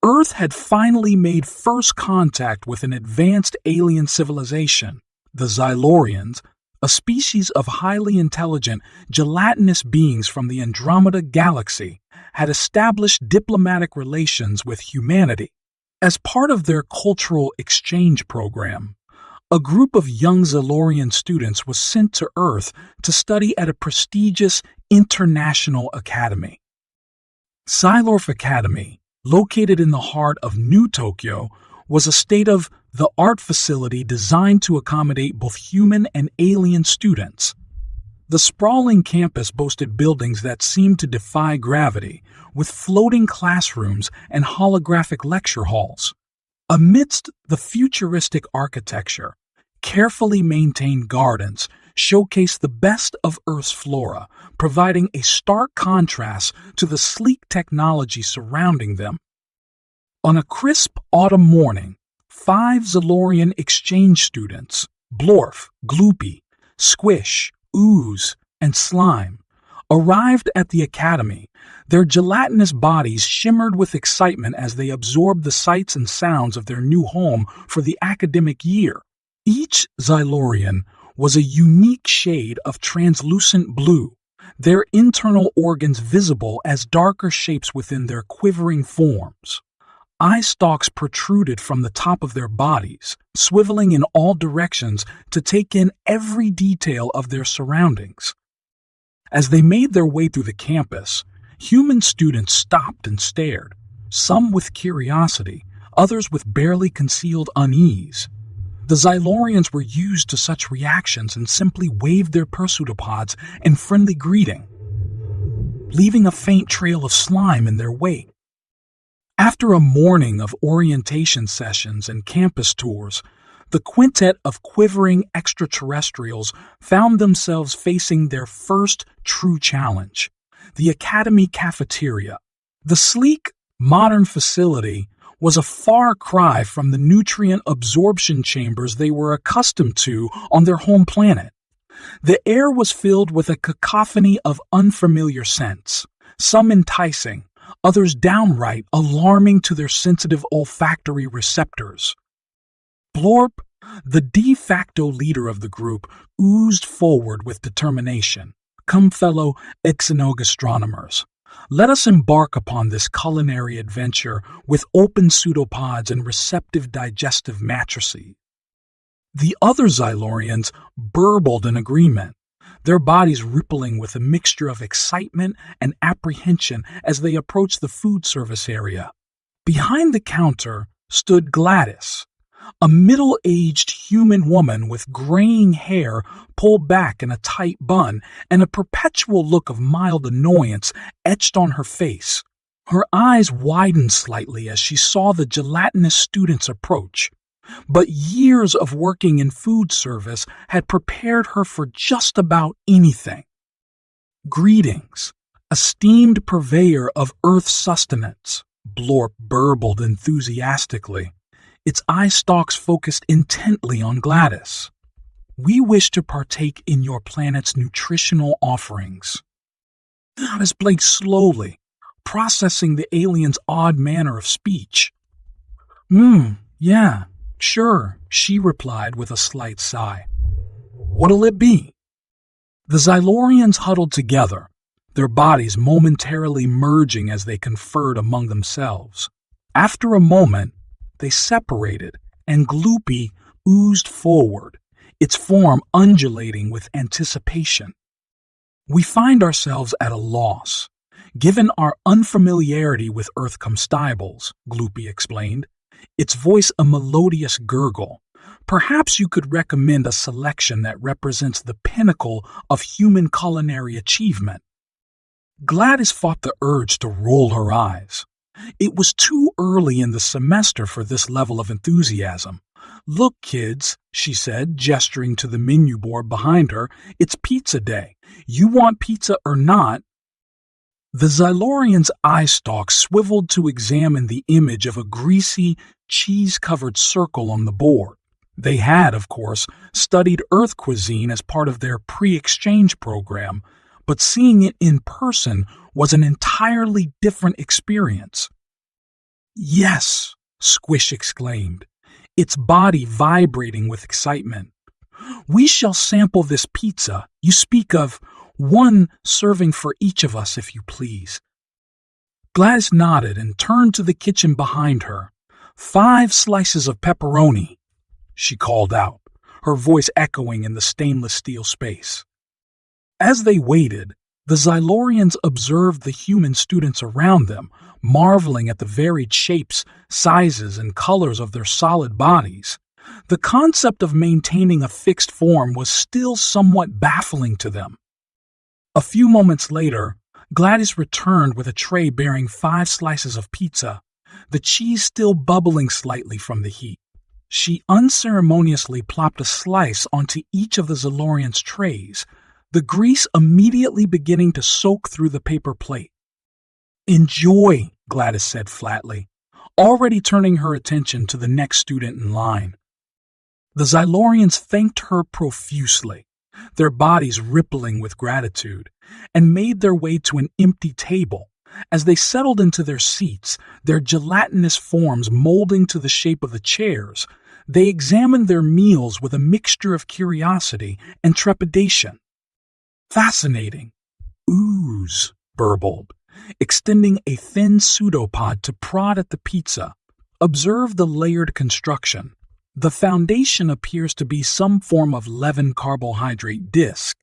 Earth had finally made first contact with an advanced alien civilization, the Xylorians, a species of highly intelligent, gelatinous beings from the Andromeda Galaxy, had established diplomatic relations with humanity. As part of their cultural exchange program, a group of young Xylorian students was sent to Earth to study at a prestigious international academy. Xylorf Academy, located in the heart of New Tokyo, was a state-of-the-art facility designed to accommodate both human and alien students. The sprawling campus boasted buildings that seemed to defy gravity, with floating classrooms and holographic lecture halls. Amidst the futuristic architecture, carefully maintained gardens showcased the best of Earth's flora, providing a stark contrast to the sleek technology surrounding them. On a crisp autumn morning, 5 Xylorian exchange students, Blorf, Gloopy, Squish, Ooze, and Slime, arrived at the academy. Their gelatinous bodies shimmered with excitement as they absorbed the sights and sounds of their new home for the academic year. Each Xylorian was a unique shade of translucent blue, their internal organs visible as darker shapes within their quivering forms. Eye stalks protruded from the top of their bodies, swiveling in all directions to take in every detail of their surroundings. As they made their way through the campus, human students stopped and stared, some with curiosity, others with barely concealed unease. The Xylorians were used to such reactions and simply waved their pseudopods in friendly greeting, leaving a faint trail of slime in their wake. After a morning of orientation sessions and campus tours, the quintet of quivering extraterrestrials found themselves facing their first true challenge, the Academy cafeteria. The sleek, modern facility was a far cry from the nutrient absorption chambers they were accustomed to on their home planet. The air was filled with a cacophony of unfamiliar scents, some enticing, others downright alarming to their sensitive olfactory receptors. Blorp, the de facto leader of the group, oozed forward with determination. "Come, fellow exonogastronomers, let us embark upon this culinary adventure with open pseudopods and receptive digestive matrices." The other Xylorians burbled in agreement, their bodies rippling with a mixture of excitement and apprehension as they approached the food service area. Behind the counter stood Gladys, a middle-aged human woman with graying hair pulled back in a tight bun and a perpetual look of mild annoyance etched on her face. Her eyes widened slightly as she saw the gelatinous students approach. But years of working in food service had prepared her for just about anything. "Greetings, esteemed purveyor of Earth's sustenance," Blorp burbled enthusiastically, its eye stalks focused intently on Gladys. "We wish to partake in your planet's nutritional offerings." Gladys blinked slowly, processing the alien's odd manner of speech. Yeah. "Sure," she replied with a slight sigh. "What'll it be?" The Xylorians huddled together, their bodies momentarily merging as they conferred among themselves. After a moment, they separated, and Gloopy oozed forward, its form undulating with anticipation. "We find ourselves at a loss, given our unfamiliarity with Earth comestibles," Gloopy explained, its voice a melodious gurgle. "Perhaps you could recommend a selection that represents the pinnacle of human culinary achievement." Gladys fought the urge to roll her eyes. It was too early in the semester for this level of enthusiasm. "Look, kids," she said, gesturing to the menu board behind her, "it's pizza day. You want pizza or not?" The Xylorian's eye stalk swiveled to examine the image of a greasy, cheese-covered circle on the board. They had, of course, studied Earth cuisine as part of their pre-exchange program, but seeing it in person was an entirely different experience. Yes, Squish exclaimed, its body vibrating with excitement. We shall sample this pizza. You speak of one serving for each of us, if you please. Gladys nodded and turned to the kitchen behind her. 5 slices of pepperoni, she called out, her voice echoing in the stainless steel space. As they waited, the Xylorians observed the human students around them, marveling at the varied shapes, sizes, and colors of their solid bodies. The concept of maintaining a fixed form was still somewhat baffling to them. A few moments later, Gladys returned with a tray bearing 5 slices of pizza, the cheese still bubbling slightly from the heat. She unceremoniously plopped a slice onto each of the Xylorians' trays, the grease immediately beginning to soak through the paper plate. Enjoy, Gladys said flatly, already turning her attention to the next student in line. The Xylorians thanked her profusely, their bodies rippling with gratitude, and made their way to an empty table. As they settled into their seats, their gelatinous forms molding to the shape of the chairs, they examined their meals with a mixture of curiosity and trepidation. Fascinating. Ooze, burbled, extending a thin pseudopod to prod at the pizza. Observe the layered construction. The foundation appears to be some form of leavened carbohydrate disc.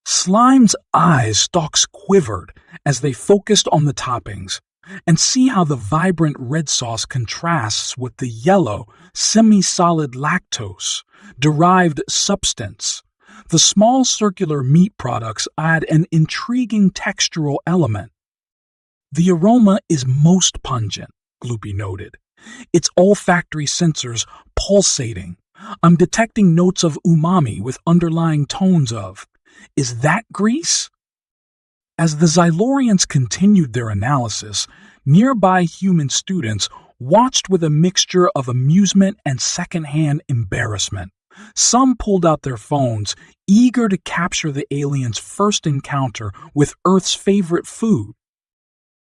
Slime's eyes stalks quivered as they focused on the toppings, and see how the vibrant red sauce contrasts with the yellow, semi-solid lactose-derived substance. The small circular meat products add an intriguing textural element. The aroma is most pungent, Gloopy noted, its olfactory sensors pulsating. I'm detecting notes of umami with underlying tones of, is that grease? As the Xylorians continued their analysis, nearby human students watched with a mixture of amusement and secondhand embarrassment. Some pulled out their phones, eager to capture the aliens' first encounter with Earth's favorite food.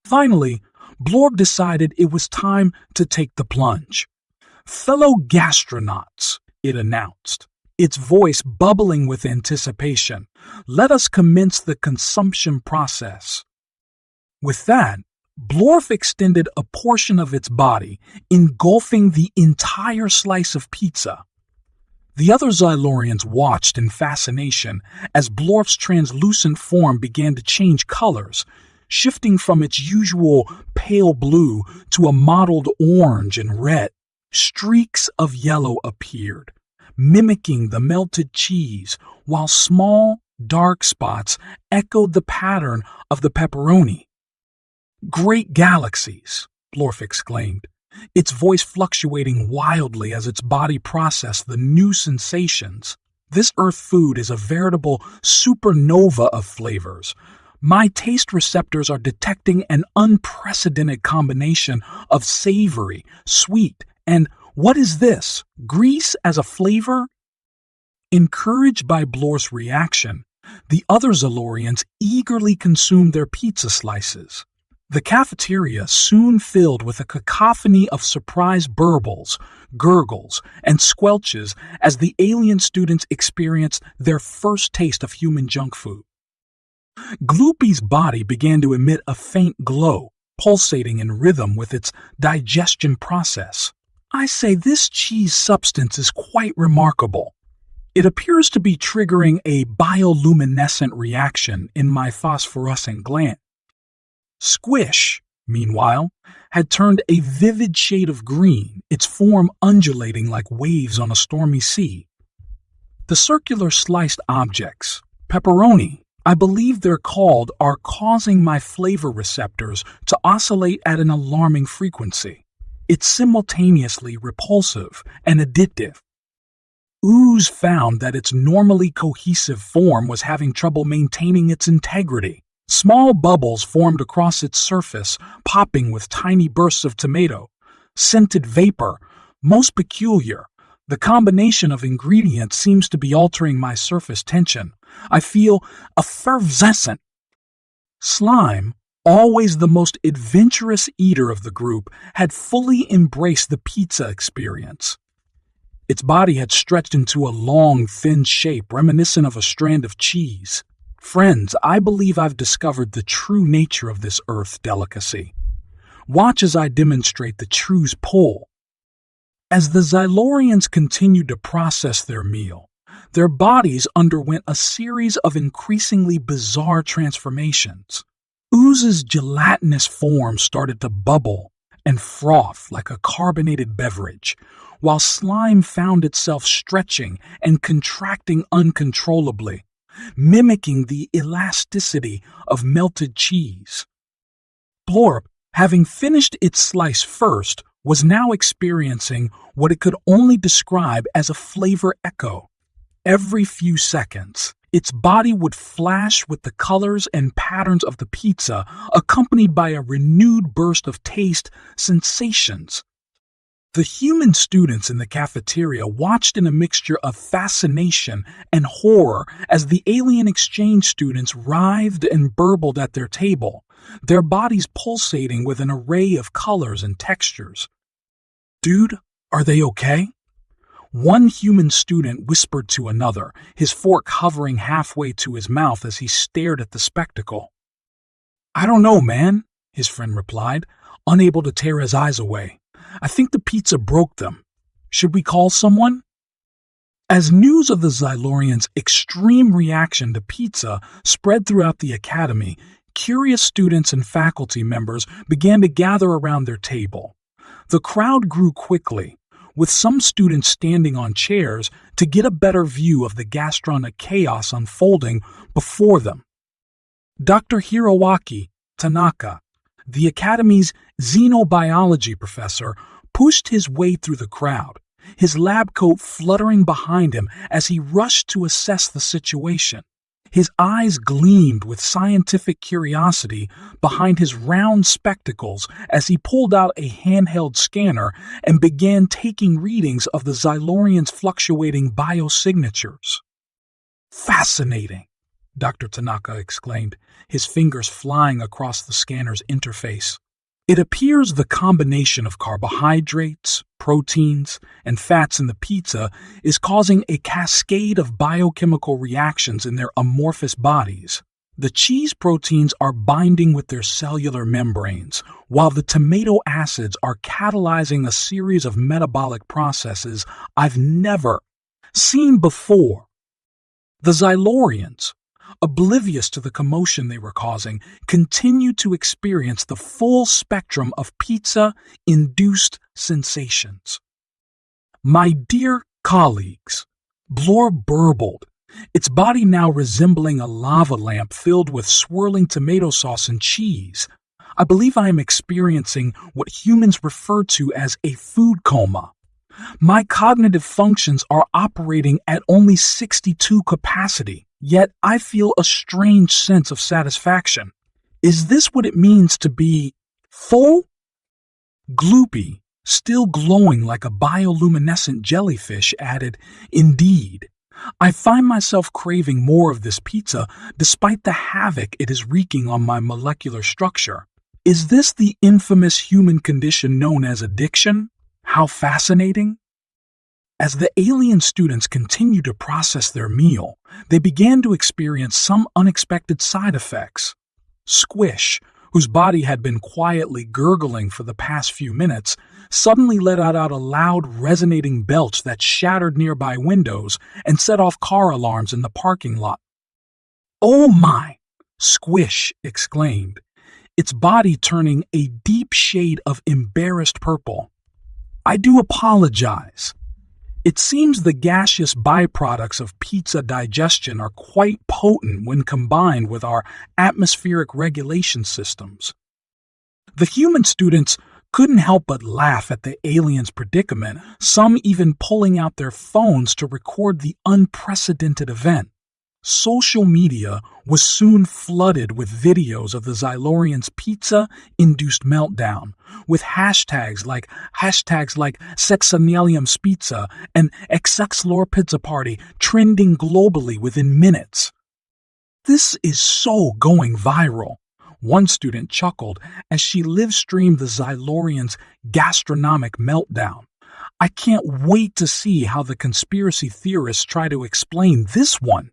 Finally, Blorb decided it was time to take the plunge. Fellow gastronauts, it announced, its voice bubbling with anticipation, let us commence the consumption process. With that, Blorf extended a portion of its body, engulfing the entire slice of pizza. The other Xylorians watched in fascination as Blorf's translucent form began to change colors, shifting from its usual pale blue to a mottled orange and red. Streaks of yellow appeared, mimicking the melted cheese, while small, dark spots echoed the pattern of the pepperoni. Great galaxies, Blorf exclaimed, its voice fluctuating wildly as its body processed the new sensations. This Earth food is a veritable supernova of flavors. My taste receptors are detecting an unprecedented combination of savory, sweet, and what is this? Grease as a flavor? Encouraged by Blorf's reaction, the other Xylorians eagerly consumed their pizza slices. The cafeteria soon filled with a cacophony of surprised burbles, gurgles, and squelches as the alien students experienced their first taste of human junk food. Gloopy's body began to emit a faint glow, pulsating in rhythm with its digestion process. I say this cheese substance is quite remarkable. It appears to be triggering a bioluminescent reaction in my phosphorescent gland. Squish, meanwhile, had turned a vivid shade of green, its form undulating like waves on a stormy sea. The circular sliced objects, pepperoni, I believe they're called, are causing my flavor receptors to oscillate at an alarming frequency. It's simultaneously repulsive and addictive. Ooze found that its normally cohesive form was having trouble maintaining its integrity. Small bubbles formed across its surface, popping with tiny bursts of tomato. Scented vapor, most peculiar. The combination of ingredients seems to be altering my surface tension. I feel effervescent. Slime, always the most adventurous eater of the group, had fully embraced the pizza experience. Its body had stretched into a long, thin shape reminiscent of a strand of cheese. Friends, I believe I've discovered the true nature of this earth delicacy. Watch as I demonstrate the true's pull. As the Xylorians continued to process their meal, their bodies underwent a series of increasingly bizarre transformations. Ooze's gelatinous form started to bubble and froth like a carbonated beverage, while slime found itself stretching and contracting uncontrollably, mimicking the elasticity of melted cheese. Blorp, having finished its slice first, was now experiencing what it could only describe as a flavor echo. Every few seconds, its body would flash with the colors and patterns of the pizza, accompanied by a renewed burst of taste sensations. The human students in the cafeteria watched in a mixture of fascination and horror as the alien exchange students writhed and burbled at their table, their bodies pulsating with an array of colors and textures. "Dude, are they okay?" One human student whispered to another, his fork hovering halfway to his mouth as he stared at the spectacle. "I don't know, man," his friend replied, unable to tear his eyes away. "I think the pizza broke them. Should we call someone?" As news of the Xylorians' extreme reaction to pizza spread throughout the academy, curious students and faculty members began to gather around their table. The crowd grew quickly, with some students standing on chairs to get a better view of the gastronomic chaos unfolding before them. Dr. Hiroaki Tanaka, the Academy's xenobiology professor, pushed his way through the crowd, his lab coat fluttering behind him as he rushed to assess the situation. His eyes gleamed with scientific curiosity behind his round spectacles as he pulled out a handheld scanner and began taking readings of the Xylorians' fluctuating biosignatures. "Fascinating," Dr. Tanaka exclaimed, his fingers flying across the scanner's interface. "It appears the combination of carbohydrates, proteins, and fats in the pizza is causing a cascade of biochemical reactions in their amorphous bodies. The cheese proteins are binding with their cellular membranes, while the tomato acids are catalyzing a series of metabolic processes I've never seen before." The Xylorians, oblivious to the commotion they were causing, continued to experience the full spectrum of pizza-induced sensations. "My dear colleagues," Blorp burbled, its body now resembling a lava lamp filled with swirling tomato sauce and cheese, "I believe I am experiencing what humans refer to as a food coma. My cognitive functions are operating at only 62 capacity. Yet I feel a strange sense of satisfaction. Is this what it means to be full?" Gloopy, still glowing like a bioluminescent jellyfish, added, "Indeed. I find myself craving more of this pizza despite the havoc it is wreaking on my molecular structure. Is this the infamous human condition known as addiction? How fascinating." As the alien students continued to process their meal, they began to experience some unexpected side effects. Squish, whose body had been quietly gurgling for the past few minutes, suddenly let out a loud, resonating belch that shattered nearby windows and set off car alarms in the parking lot. "Oh my!" Squish exclaimed, its body turning a deep shade of embarrassed purple. "I do apologize. It seems the gaseous byproducts of pizza digestion are quite potent when combined with our atmospheric regulation systems." The human students couldn't help but laugh at the aliens' predicament, some even pulling out their phones to record the unprecedented event. Social media was soon flooded with videos of the Xylorians' pizza-induced meltdown, with hashtags like Sexennialium's Pizza and XXLore Pizza Party trending globally within minutes. "This is so going viral," One student chuckled as she live-streamed the Xylorians' gastronomic meltdown. I can't wait to see how the conspiracy theorists try to explain this one.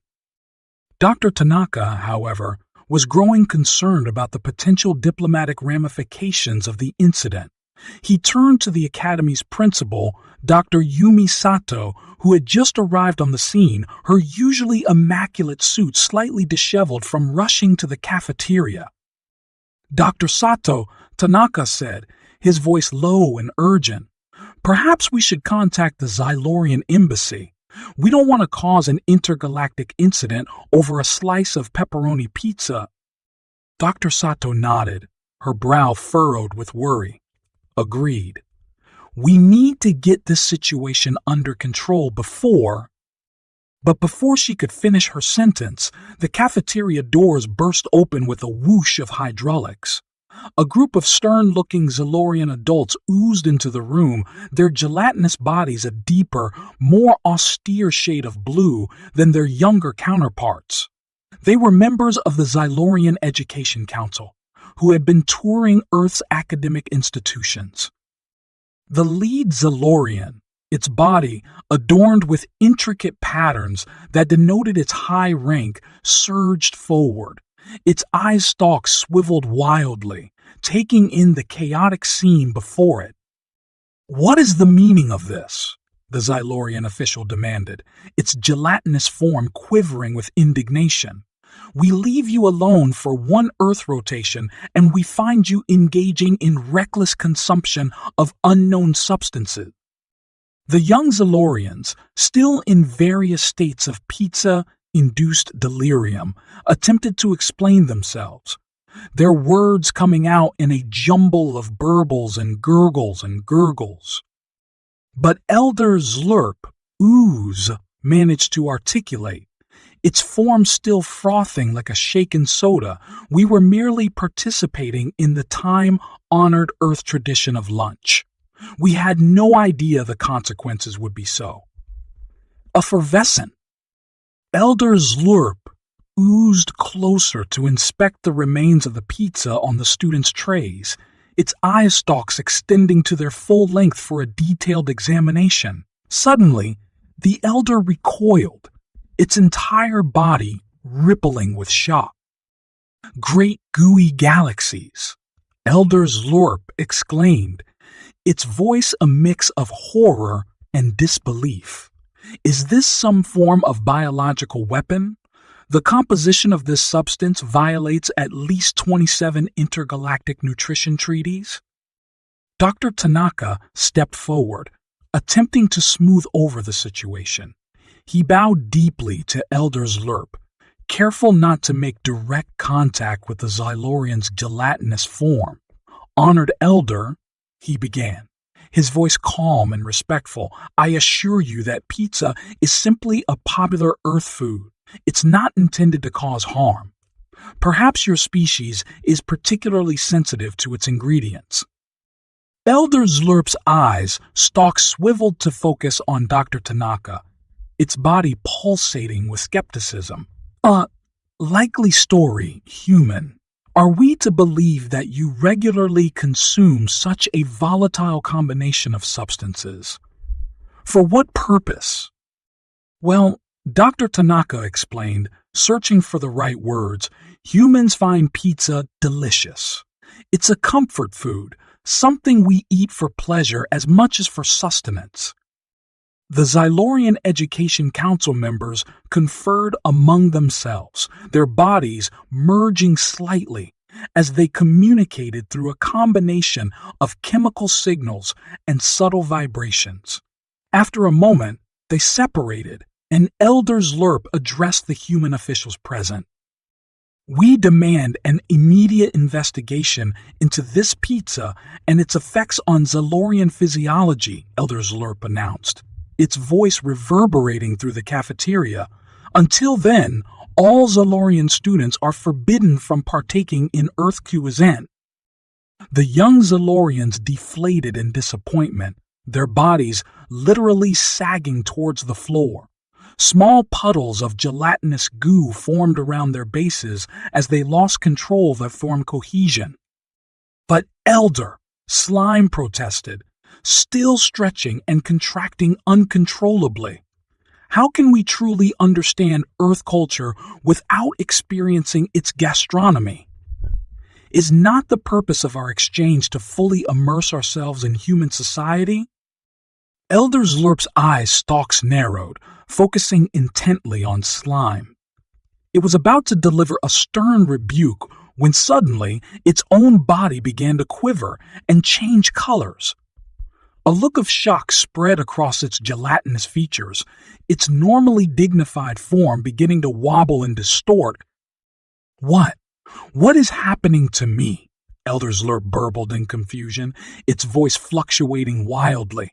Dr. Tanaka, however, was growing concerned about the potential diplomatic ramifications of the incident. He turned to the academy's principal, Dr. Yumi Sato, who had just arrived on the scene, her usually immaculate suit slightly disheveled from rushing to the cafeteria. Dr. Sato, Tanaka said, his voice low and urgent, perhaps we should contact the Xylorian embassy. We don't want to cause an intergalactic incident over a slice of pepperoni pizza. Dr. Sato nodded, her brow furrowed with worry. Agreed. We need to get this situation under control before... But before she could finish her sentence, the cafeteria doors burst open with a whoosh of hydraulics. A group of stern-looking Xylorian adults oozed into the room, their gelatinous bodies a deeper, more austere shade of blue than their younger counterparts. They were members of the Xylorian Education Council, who had been touring Earth's academic institutions. The lead Xylorian, its body adorned with intricate patterns that denoted its high rank, surged forward. Its eye stalks swiveled wildly, taking in the chaotic scene before it. What is the meaning of this? The Xylorian official demanded, its gelatinous form quivering with indignation. We leave you alone for one Earth rotation, and we find you engaging in reckless consumption of unknown substances. The young Xylorians, still in various states of pizza-induced delirium, attempted to explain themselves, their words coming out in a jumble of burbles and gurgles. But Elder Zlurp, ooze, managed to articulate, its form still frothing like a shaken soda. We were merely participating in the time-honored Earth tradition of lunch. We had no idea the consequences would be so effervescent. Elder Zlurp oozed closer to inspect the remains of the pizza on the students' trays, its eye stalks extending to their full length for a detailed examination. Suddenly, the elder recoiled, its entire body rippling with shock. Great gooey galaxies, Elder Zlurp exclaimed, its voice a mix of horror and disbelief. Is this some form of biological weapon? The composition of this substance violates at least 27 intergalactic nutrition treaties. Dr. Tanaka stepped forward, attempting to smooth over the situation. He bowed deeply to Elder Zlurp, careful not to make direct contact with the Xylorian's gelatinous form. Honored Elder, he began, his voice calm and respectful, I assure you that pizza is simply a popular Earth food. It's not intended to cause harm. Perhaps your species is particularly sensitive to its ingredients. Elder Zlurp's eyes stalks swiveled to focus on Dr. Tanaka, its body pulsating with skepticism. Likely story, human. Are we to believe that you regularly consume such a volatile combination of substances? For what purpose? Well, Dr. Tanaka explained, searching for the right words, humans find pizza delicious. It's a comfort food, something we eat for pleasure as much as for sustenance. The Xylorian Education Council members conferred among themselves, their bodies merging slightly as they communicated through a combination of chemical signals and subtle vibrations. After a moment, they separated, and Elder Zlurp addressed the human officials present. We demand an immediate investigation into this pizza and its effects on Xylorian physiology, Elder Zlurp announced, its voice reverberating through the cafeteria. Until then, all Xylorian students are forbidden from partaking in Earth cuisine. The young Xylorians deflated in disappointment, their bodies literally sagging towards the floor. Small puddles of gelatinous goo formed around their bases as they lost control that formed cohesion. But Elder, slime protested, still stretching and contracting uncontrollably. How can we truly understand Earth culture without experiencing its gastronomy? Is not the purpose of our exchange to fully immerse ourselves in human society? Elder Slurp's eyes stalks narrowed, focusing intently on slime. It was about to deliver a stern rebuke when suddenly its own body began to quiver and change colors. A look of shock spread across its gelatinous features, its normally dignified form beginning to wobble and distort. What? What is happening to me? Elder Slurp burbled in confusion, its voice fluctuating wildly.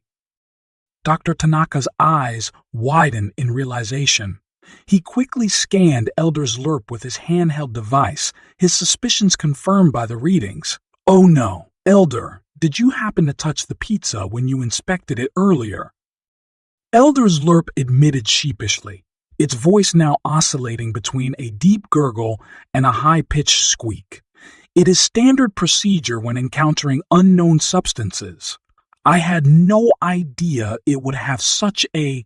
Dr. Tanaka's eyes widened in realization. He quickly scanned Elder Slurp with his handheld device, his suspicions confirmed by the readings. Oh no, Elder, did you happen to touch the pizza when you inspected it earlier? Elder Slurp admitted sheepishly, its voice now oscillating between a deep gurgle and a high-pitched squeak. It is standard procedure when encountering unknown substances. I had no idea it would have such a...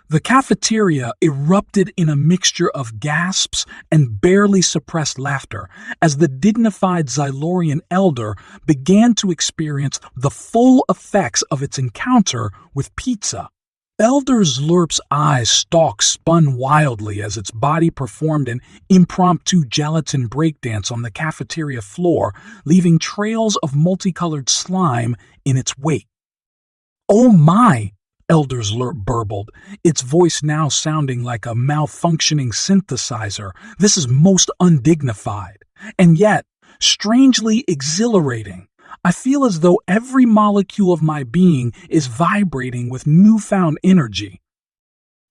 The cafeteria erupted in a mixture of gasps and barely suppressed laughter as the dignified Xylorian elder began to experience the full effects of its encounter with pizza. Elder Slurp's eyes stalks spun wildly as its body performed an impromptu gelatin breakdance on the cafeteria floor, leaving trails of multicolored slime in its wake. Oh my! Elder Slurp burbled, its voice now sounding like a malfunctioning synthesizer. This is most undignified, and yet strangely exhilarating. I feel as though every molecule of my being is vibrating with newfound energy.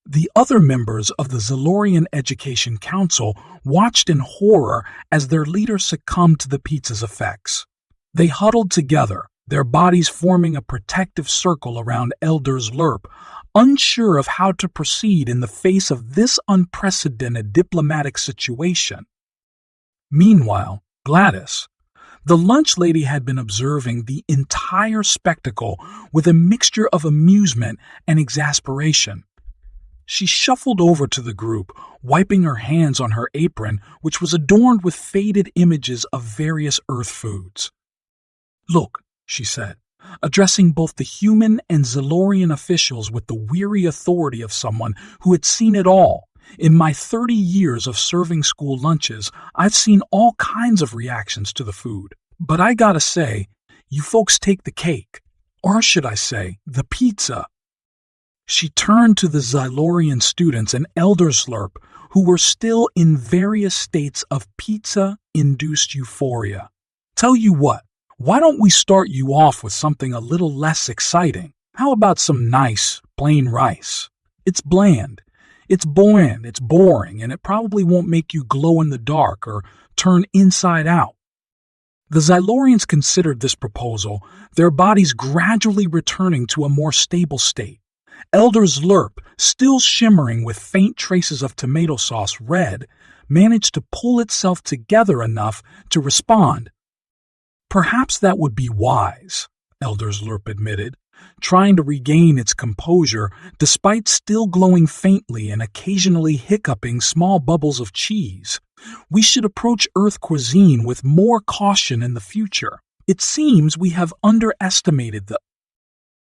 The other members of the Xylorian Education Council watched in horror as their leader succumbed to the pizza's effects. They huddled together, their bodies forming a protective circle around Elder Slurp, unsure of how to proceed in the face of this unprecedented diplomatic situation. Meanwhile, Gladys, the lunch lady, had been observing the entire spectacle with a mixture of amusement and exasperation. She shuffled over to the group, wiping her hands on her apron, which was adorned with faded images of various Earth foods. Look, she said, addressing both the human and Xylorian officials with the weary authority of someone who had seen it all. In my 30 years of serving school lunches, I've seen all kinds of reactions to the food. But I gotta say, you folks take the cake. Or should I say, the pizza. She turned to the Xylorian students and Elder Slurp, who were still in various states of pizza-induced euphoria. Tell you what, why don't we start you off with something a little less exciting? How about some nice, plain rice? It's bland. It's bland, it's boring, and it probably won't make you glow in the dark or turn inside out. The Xylorians considered this proposal, their bodies gradually returning to a more stable state. Elder Slurp, still shimmering with faint traces of tomato sauce red, managed to pull itself together enough to respond. Perhaps that would be wise, Elder Slurp admitted, trying to regain its composure despite still glowing faintly and occasionally hiccuping small bubbles of cheese. We should approach Earth cuisine with more caution in the future. It seems we have underestimated the...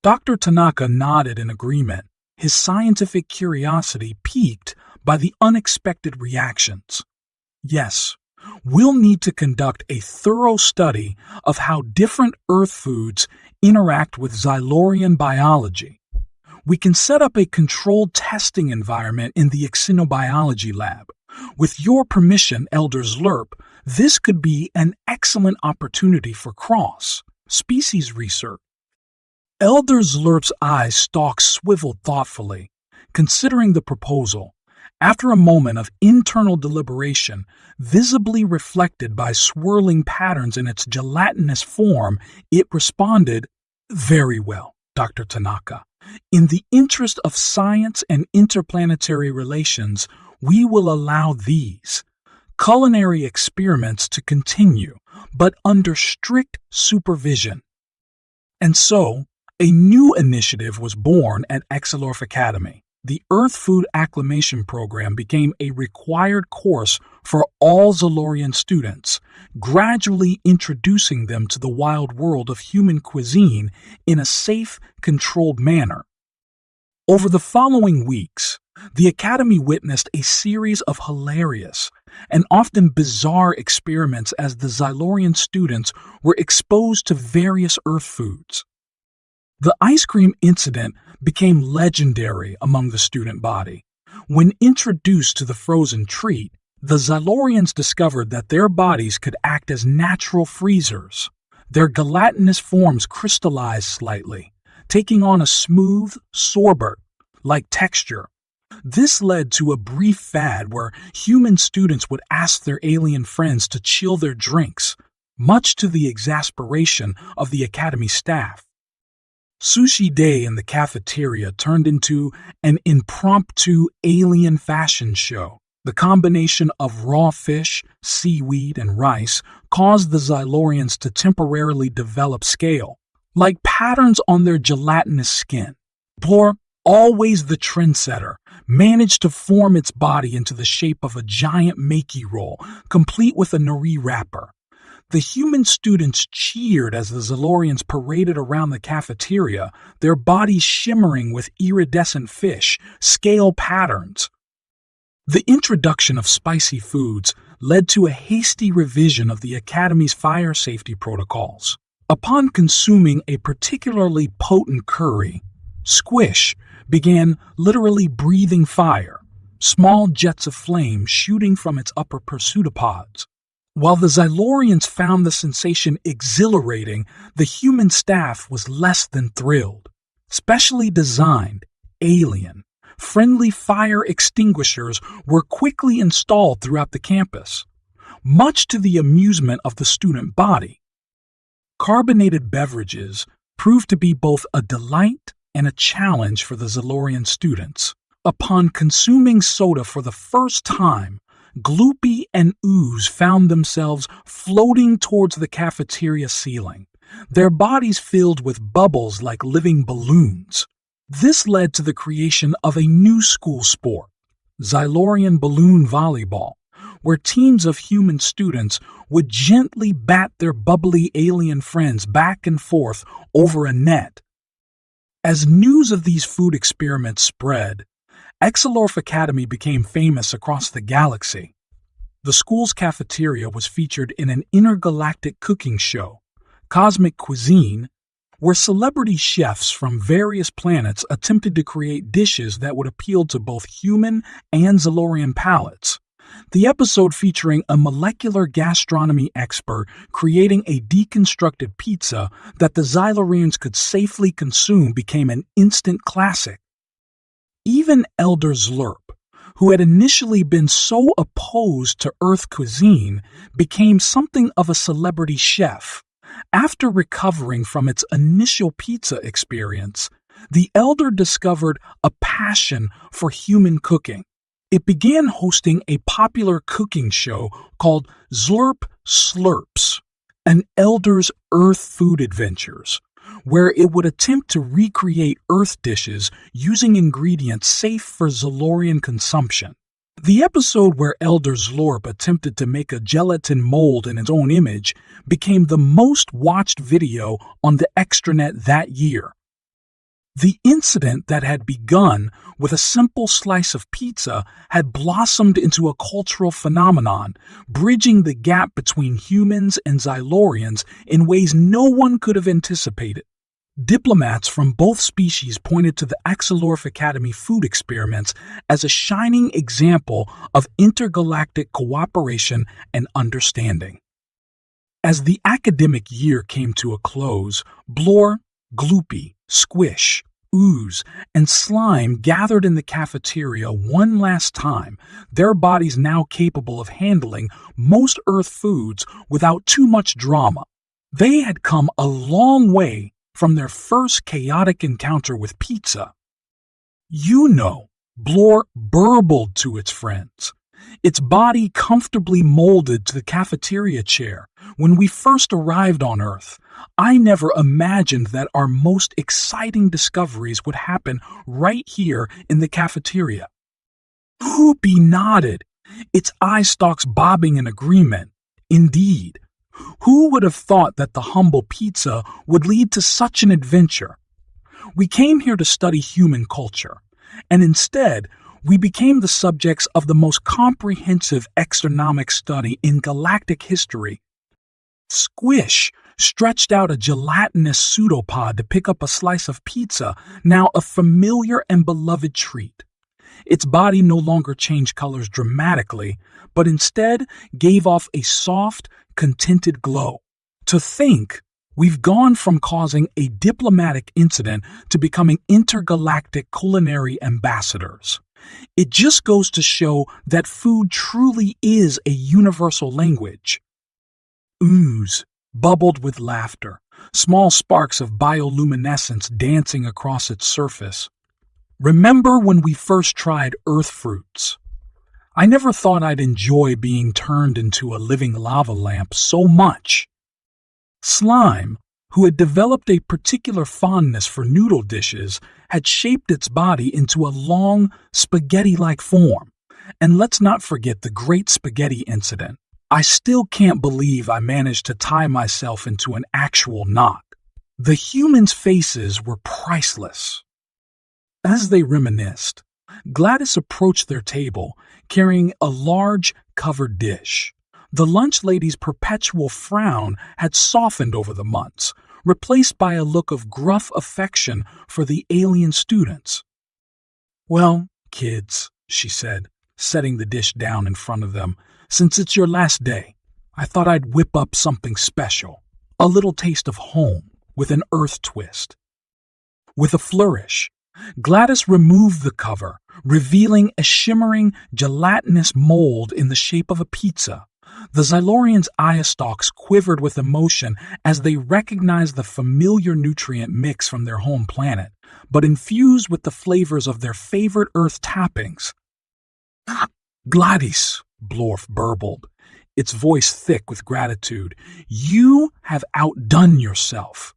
Dr. Tanaka nodded in agreement, his scientific curiosity piqued by the unexpected reactions. Yes, we'll need to conduct a thorough study of how different Earth foods interact with Xylorian biology. We can set up a controlled testing environment in the Exinobiology lab. With your permission, Elder Slurp, this could be an excellent opportunity for cross-species research. Elder Slurp's eyes swiveled thoughtfully, considering the proposal. After a moment of internal deliberation, visibly reflected by swirling patterns in its gelatinous form, it responded, "Very well, Dr. Tanaka. In the interest of science and interplanetary relations, we will allow these culinary experiments to continue, but under strict supervision. And so, a new initiative was born at Exelorf Academy. The Earth Food Acclimation Program became a required course for all Zalorian students, gradually introducing them to the wild world of human cuisine in a safe, controlled manner. Over the following weeks, the Academy witnessed a series of hilarious and often bizarre experiments as the Zalorian students were exposed to various Earth foods. The ice cream incident became legendary among the student body. When introduced to the frozen treat, the Zalorians discovered that their bodies could act as natural freezers. Their gelatinous forms crystallized slightly, taking on a smooth, sorbet-like texture. This led to a brief fad where human students would ask their alien friends to chill their drinks, much to the exasperation of the Academy staff. Sushi Day in the cafeteria turned into an impromptu alien fashion show. The combination of raw fish, seaweed, and rice caused the Zalorians to temporarily develop scale-like patterns on their gelatinous skin. Blor, always the trendsetter, managed to form its body into the shape of a giant maki roll, complete with a nori wrapper. The human students cheered as the Zalorians paraded around the cafeteria, their bodies shimmering with iridescent fish, scale patterns. The introduction of spicy foods led to a hasty revision of the Academy's fire safety protocols. Upon consuming a particularly potent curry, Squish began literally breathing fire, small jets of flame shooting from its upper pseudopods. While the Zalorians found the sensation exhilarating, the human staff was less than thrilled. Specially designed, alien, friendly fire extinguishers were quickly installed throughout the campus, much to the amusement of the student body. Carbonated beverages proved to be both a delight and a challenge for the Zalorian students. Upon consuming soda for the first time, Gloopy and Ooze found themselves floating towards the cafeteria ceiling, their bodies filled with bubbles like living balloons. This led to the creation of a new school sport, Zalorian balloon volleyball, where teams of human students would gently bat their bubbly alien friends back and forth over a net. As news of these food experiments spread, Exelorf Academy became famous across the galaxy. The school's cafeteria was featured in an intergalactic cooking show, Cosmic Cuisine, where celebrity chefs from various planets attempted to create dishes that would appeal to both human and Zalorian palates. The episode featuring a molecular gastronomy expert creating a deconstructed pizza that the Zalorians could safely consume became an instant classic. Even Elder Zlurp, who had initially been so opposed to Earth cuisine, became something of a celebrity chef. After recovering from its initial pizza experience, the Elder discovered a passion for human cooking. It began hosting a popular cooking show called Zlurp Slurps, an Elder's Earth Food Adventures, where it would attempt to recreate Earth dishes using ingredients safe for Zalorian consumption. The episode where Elder Zlorp attempted to make a gelatin mold in his own image became the most watched video on the extranet that year. The incident that had begun with a simple slice of pizza had blossomed into a cultural phenomenon, bridging the gap between humans and Zalorians in ways no one could have anticipated. Diplomats from both species pointed to the Exelorf Academy food experiments as a shining example of intergalactic cooperation and understanding. As the academic year came to a close, Blor, Gloopy, Squish, Ooze, and Slime gathered in the cafeteria one last time, their bodies now capable of handling most Earth foods without too much drama. They had come a long way from their first chaotic encounter with pizza. You know, Blore burbled to its friends, its body comfortably molded to the cafeteria chair. When we first arrived on Earth, I never imagined that our most exciting discoveries would happen right here in the cafeteria. Whoopie nodded, its eye stalks bobbing in agreement. Indeed, who would have thought that the humble pizza would lead to such an adventure? We came here to study human culture, and instead, we became the subjects of the most comprehensive exonomic study in galactic history. Squish stretched out a gelatinous pseudopod to pick up a slice of pizza, now a familiar and beloved treat. Its body no longer changed colors dramatically, but instead gave off a soft, contented glow. To think, we've gone from causing a diplomatic incident to becoming intergalactic culinary ambassadors. It just goes to show that food truly is a universal language. Ooze bubbled with laughter, small sparks of bioluminescence dancing across its surface. Remember when we first tried earth fruits? I never thought I'd enjoy being turned into a living lava lamp so much. Slime, who had developed a particular fondness for noodle dishes, had shaped its body into a long, spaghetti-like form. And let's not forget the Great Spaghetti Incident. I still can't believe I managed to tie myself into an actual knot. The humans' faces were priceless. As they reminisced, Gladys approached their table, carrying a large, covered dish. The lunch lady's perpetual frown had softened over the months, replaced by a look of gruff affection for the alien students. "Well, kids," she said, setting the dish down in front of them, "since it's your last day, I thought I'd whip up something special, a little taste of home with an earth twist." With a flourish, Gladys removed the cover, revealing a shimmering, gelatinous mold in the shape of a pizza. The Xylorians' eye stalks quivered with emotion as they recognized the familiar nutrient mix from their home planet, but infused with the flavors of their favorite Earth toppings. "Gladys," Blorf burbled, its voice thick with gratitude, "you have outdone yourself.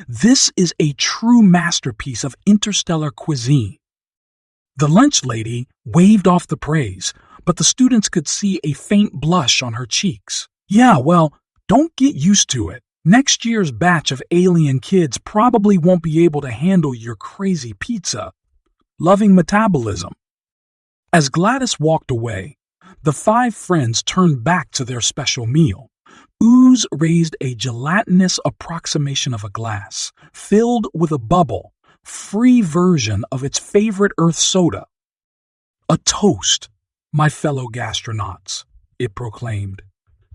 This is a true masterpiece of interstellar cuisine." The lunch lady waved off the praise, but the students could see a faint blush on her cheeks. "Yeah, well, don't get used to it. Next year's batch of alien kids probably won't be able to handle your crazy pizza. Loving metabolism." As Gladys walked away, the five friends turned back to their special meal. Ooze raised a gelatinous approximation of a glass, filled with a bubble, free version of its favorite Earth soda. "A toast, my fellow gastronauts," it proclaimed,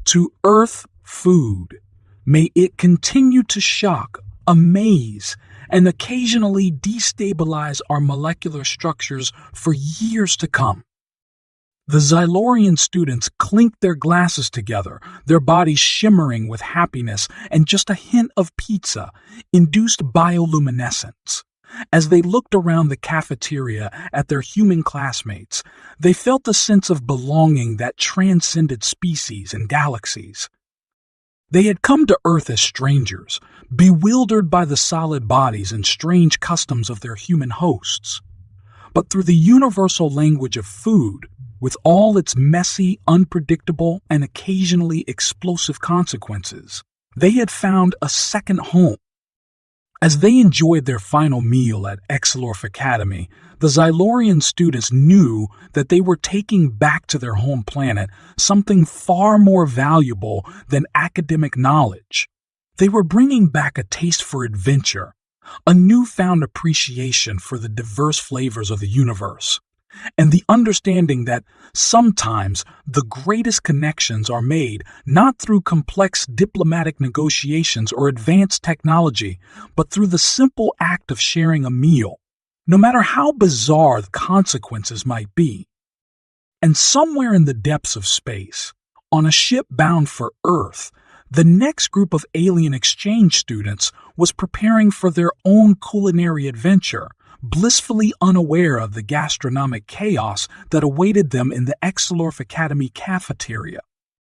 "to Earth food. May it continue to shock, amaze, and occasionally destabilize our molecular structures for years to come." The Xylorian students clinked their glasses together, their bodies shimmering with happiness and just a hint of pizza, induced bioluminescence. As they looked around the cafeteria at their human classmates, they felt a sense of belonging that transcended species and galaxies. They had come to Earth as strangers, bewildered by the solid bodies and strange customs of their human hosts. But through the universal language of food, with all its messy, unpredictable, and occasionally explosive consequences, they had found a second home. As they enjoyed their final meal at Exelorf Academy, the Xylorian students knew that they were taking back to their home planet something far more valuable than academic knowledge. They were bringing back a taste for adventure, a newfound appreciation for the diverse flavors of the universe, and the understanding that sometimes the greatest connections are made not through complex diplomatic negotiations or advanced technology, but through the simple act of sharing a meal, no matter how bizarre the consequences might be. And somewhere in the depths of space, on a ship bound for Earth, The next group of alien exchange students was preparing for their own culinary adventure, blissfully unaware of the gastronomic chaos that awaited them in the Exelorf Academy cafeteria.